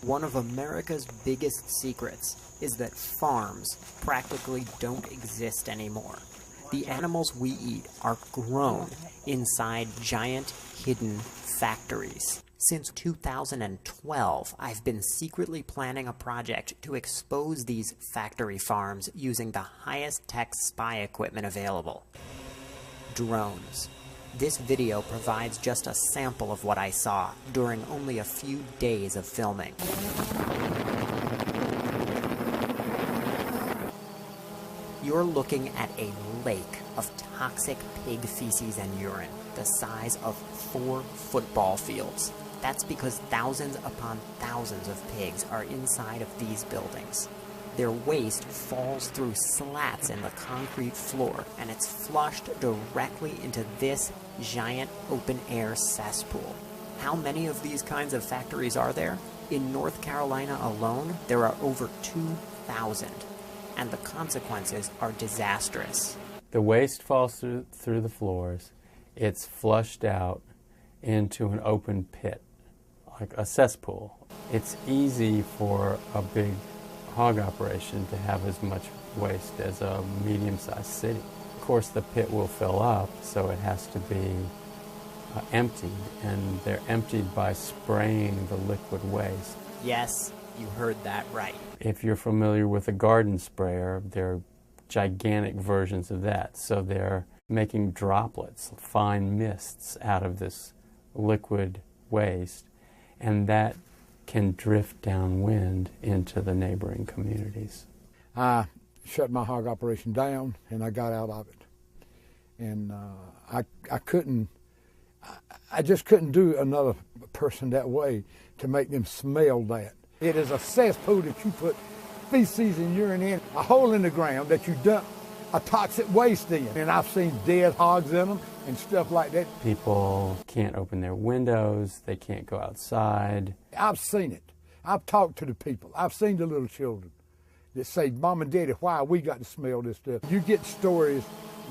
One of America's biggest secrets is that farms practically don't exist anymore. The animals we eat are grown inside giant hidden factories. Since 2012, I've been secretly planning a project to expose these factory farms using the highest tech spy equipment available: drones. This video provides just a sample of what I saw during only a few days of filming. You're looking at a lake of toxic pig feces and urine, the size of 4 football fields. That's because thousands upon thousands of pigs are inside of these buildings. Their waste falls through slats in the concrete floor, and it's flushed directly into this giant open-air cesspool. How many of these kinds of factories are there? In North Carolina alone, there are over 2,000, and the consequences are disastrous. The waste falls through the floors. It's flushed out into an open pit, like a cesspool. It's easy for a big hog operation to have as much waste as a medium-sized city. Of course, the pit will fill up, so it has to be emptied, and they're emptied by spraying the liquid waste. Yes, you heard that right. If you're familiar with a garden sprayer, they're gigantic versions of that, so they're making droplets, fine mists out of this liquid waste, and that can drift downwind into the neighboring communities. I shut my hog operation down, and I got out of it. And I just couldn't do another person that way to make them smell that. It is a cesspool that you put feces and urine in, a hole in the ground that you dump a toxic waste in. And I've seen dead hogs in them and stuff like that. People can't open their windows, they can't go outside. I've seen it. I've talked to the people. I've seen the little children that say, Mom and Daddy, why we got to smell this stuff? You get stories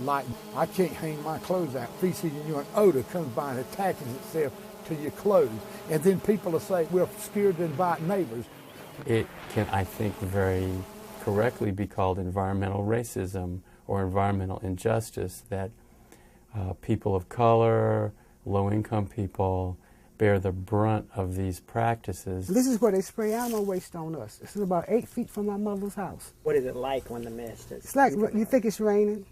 like, I can't hang my clothes out. Feces and urine odor comes by and attaches itself to your clothes. And then people will say, we're scared to invite neighbors. It can, I think, very correctly be called environmental racism or environmental injustice, that people of color, low-income people, bear the brunt of these practices. This is where they spray animal waste on us. This is about 8 feet from my mother's house. What is it like when the mist is... It's like, you think it's raining?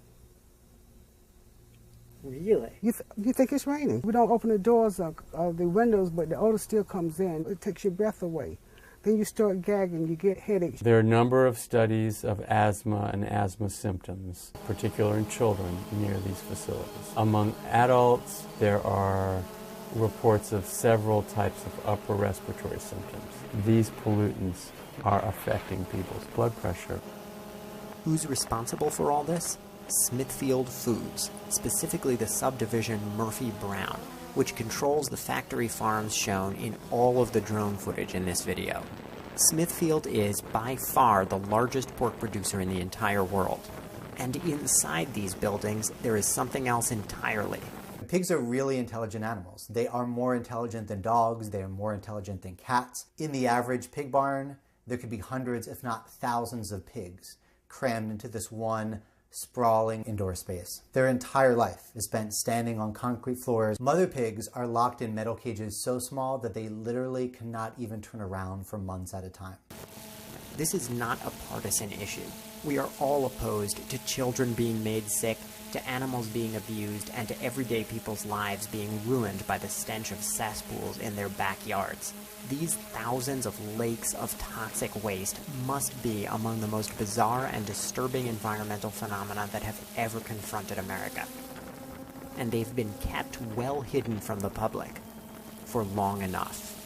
Really? You think it's raining. We don't open the doors of the windows, but the odor still comes in. It takes your breath away. Then you start gagging, you get headaches. There are a number of studies of asthma and asthma symptoms, particularly in children near these facilities. Among adults, there are reports of several types of upper respiratory symptoms. These pollutants are affecting people's blood pressure. Who's responsible for all this? Smithfield Foods, specifically the subdivision Murphy Brown, which controls the factory farms shown in all of the drone footage in this video. Smithfield is by far the largest pork producer in the entire world. And inside these buildings, there is something else entirely. Pigs are really intelligent animals. They are more intelligent than dogs, they are more intelligent than cats. In the average pig barn, there could be hundreds, if not thousands of pigs crammed into this one sprawling indoor space. Their entire life is spent standing on concrete floors. Mother pigs are locked in metal cages so small that they literally cannot even turn around for months at a time. This is not a partisan issue. We are all opposed to children being made sick, to animals being abused, and to everyday people's lives being ruined by the stench of cesspools in their backyards. These thousands of lakes of toxic waste must be among the most bizarre and disturbing environmental phenomena that have ever confronted America. And they've been kept well hidden from the public for long enough.